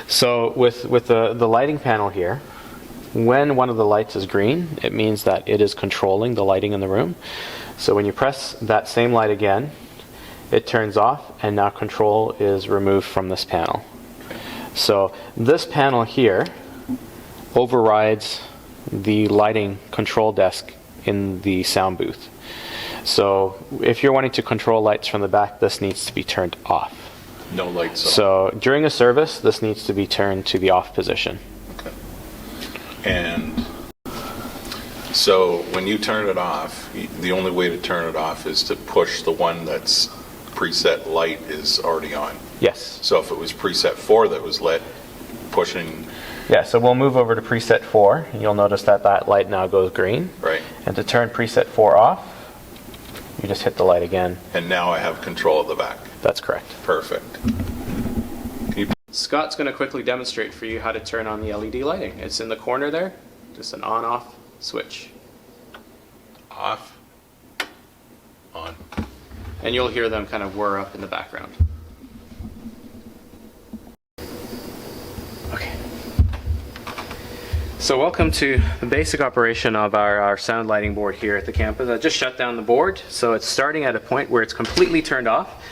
So with the lighting panel here, when one of the lights is green, it means that it is controlling the lighting in the room. So when you press that same light again, it turns off, and now control is removed from this panel. So this panel here overrides the lighting control desk in the sound booth. So if you're wanting to control lights from the back, this needs to be turned off. No lights on. So during a service, this needs to be turned to the off position. Okay. And so when you turn it off, the only way to turn it off is to push the one that's preset light is already on. Yes. So if it was preset 4 that was lit, pushing... Yeah, so we'll move over to preset 4. You'll notice that that light now goes green. Right. And to turn preset 4 off, you just hit the light again. And now I have control of the back. That's correct. Perfect. Scott's going to quickly demonstrate for you how to turn on the LED lighting. It's in the corner there, just an on-off switch. Off. On. And you'll hear them kind of whir up in the background. Okay. So welcome to the basic operation of our sound lighting board here at the campus. I just shut down the board, so it's starting at a point where it's completely turned off.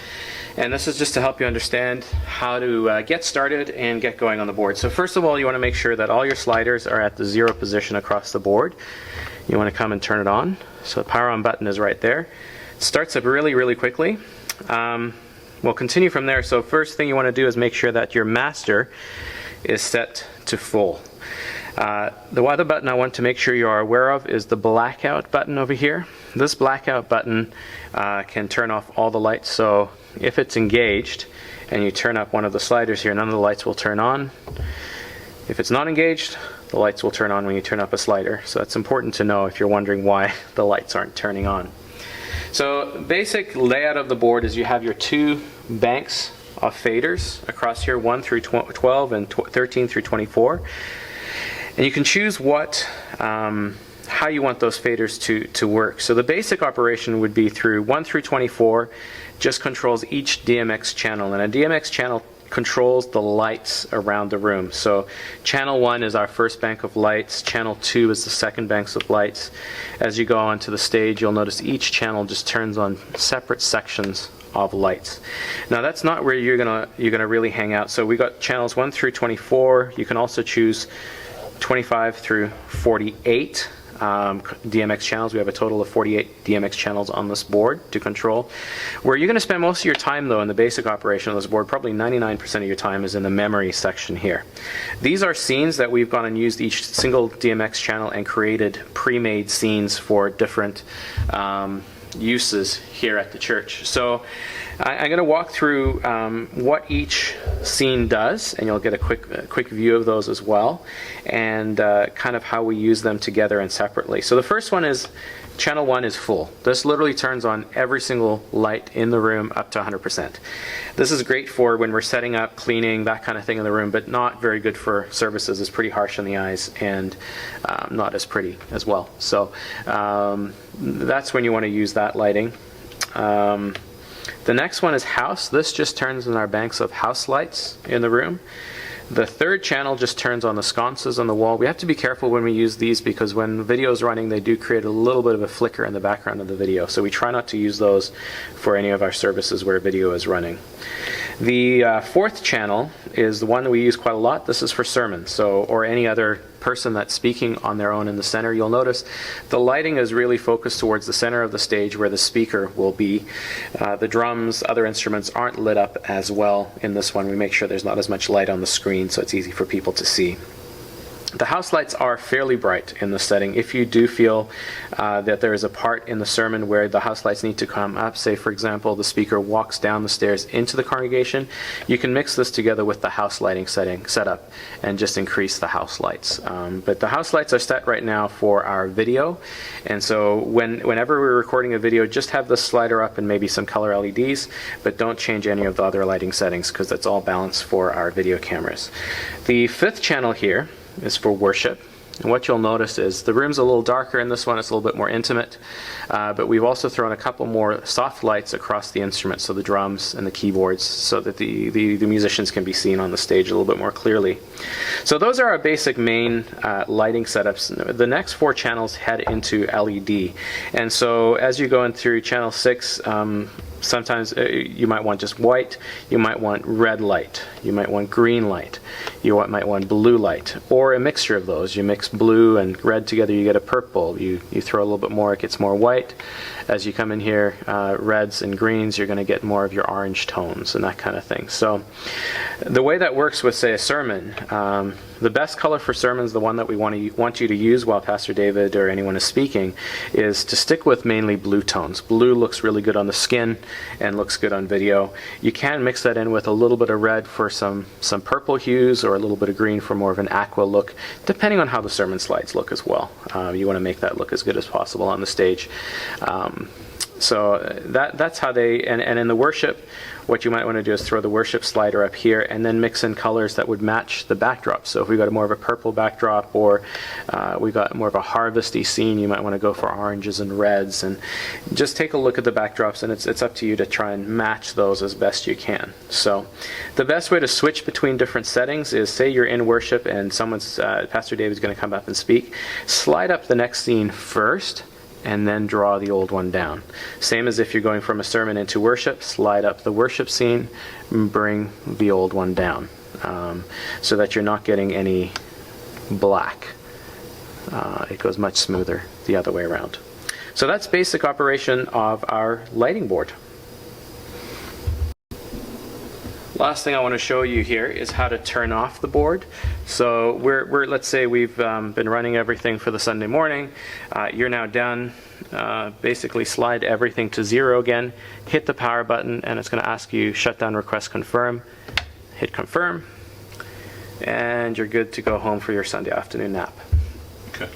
And this is just to help you understand how to get started and get going on the board. So first of all, you want to make sure that all your sliders are at the 0 position across the board. You want to come and turn it on. So the power on button is right there. It starts up really, really quickly. We'll continue from there. So first thing you want to do is make sure that your master is set to full. The other button I want to make sure you are aware of is the blackout button over here. This blackout button can turn off all the lights. So if it's engaged and you turn up one of the sliders here, none of the lights will turn on. If it's not engaged, the lights will turn on when you turn up a slider. So that's important to know if you're wondering why the lights aren't turning on. So basic layout of the board is you have your 2 banks of faders across here, 1 through 12 and 13 through 24. And you can choose how you want those faders to work. So the basic operation would be through 1 through 24, just controls each DMX channel. And a DMX channel controls the lights around the room. So channel 1 is our first bank of lights, channel 2 is the second banks of lights. As you go onto the stage, you'll notice each channel just turns on separate sections of lights. Now that's not where you're gonna really hang out. So we got channels 1 through 24. You can also choose 25 through 48 DMX channels. We have a total of 48 DMX channels on this board to control. Where you're going to spend most of your time though in the basic operation of this board, probably 99% of your time is in the memory section here. These are scenes that we've gone and used each single DMX channel and created pre-made scenes for different uses here at the church. So I'm going to walk through what each scene does, and you'll get a quick view of those as well, and kind of how we use them together and separately. So the first one is channel 1 is full. This literally turns on every single light in the room up to 100%. This is great for when we're setting up, cleaning, that kind of thing in the room, but not very good for services. It's pretty harsh on the eyes and not as pretty as well. So that's when you want to use that lighting. The next one is house. This just turns on our banks of house lights in the room. The third channel just turns on the sconces on the wall. We have to be careful when we use these because when video is running, they do create a little bit of a flicker in the background of the video. So we try not to use those for any of our services where video is running. The fourth channel is the one that we use quite a lot. This is for sermons, or any other person that's speaking on their own in the center. You'll notice the lighting is really focused towards the center of the stage where the speaker will be. The drums, other instruments aren't lit up as well in this one. We make sure there's not as much light on the screen so it's easy for people to see. The house lights are fairly bright in the setting. If you do feel that there is a part in the sermon where the house lights need to come up, say for example the speaker walks down the stairs into the congregation, you can mix this together with the house lighting setup and just increase the house lights. But the house lights are set right now for our video, and so whenever we're recording a video, just have the slider up and maybe some color LEDs, but don't change any of the other lighting settings because that's all balanced for our video cameras. The fifth channel here is for worship. And what you'll notice is the room's a little darker in this one, it's a little bit more intimate, but we've also thrown a couple more soft lights across the instruments, so the drums and the keyboards, so that the musicians can be seen on the stage a little bit more clearly. So those are our basic main lighting setups. The next 4 channels head into LED, and so as you go in through channel 6, sometimes you might want just white, you might want red light, you might want green light, you might want blue light, or a mixture of those. You mix blue and red together, you get a purple. You throw a little bit more, it gets more white. As you come in here, reds and greens, you're going to get more of your orange tones and that kind of thing. So the way that works with, say, a sermon, the best color for sermons, the one that we want you to use while Pastor David or anyone is speaking, is to stick with mainly blue tones. Blue looks really good on the skin and looks good on video. You can mix that in with a little bit of red for some purple hues, or a little bit of green for more of an aqua look, depending on how the sermon slides look as well. You want to make that look as good as possible on the stage. So that's how they, and in the worship, what you might want to do is throw the worship slider up here and then mix in colors that would match the backdrop. So if we got more of a purple backdrop, or we got more of a harvesty scene, you might want to go for oranges and reds, and just take a look at the backdrops, and it's up to you to try and match those as best you can. So the best way to switch between different settings is, say you're in worship and Pastor David's going to come up and speak, slide up the next scene first, and then draw the old one down. Same as if you're going from a sermon into worship, slide up the worship scene, bring the old one down, so that you're not getting any black. It goes much smoother the other way around. So that's basic operation of our lighting board. Last thing I want to show you here is how to turn off the board. So let's say we've been running everything for the Sunday morning. You're now done. Basically slide everything to 0 again, hit the power button, and it's going to ask you shutdown request confirm. Hit confirm, and you're good to go home for your Sunday afternoon nap. Okay.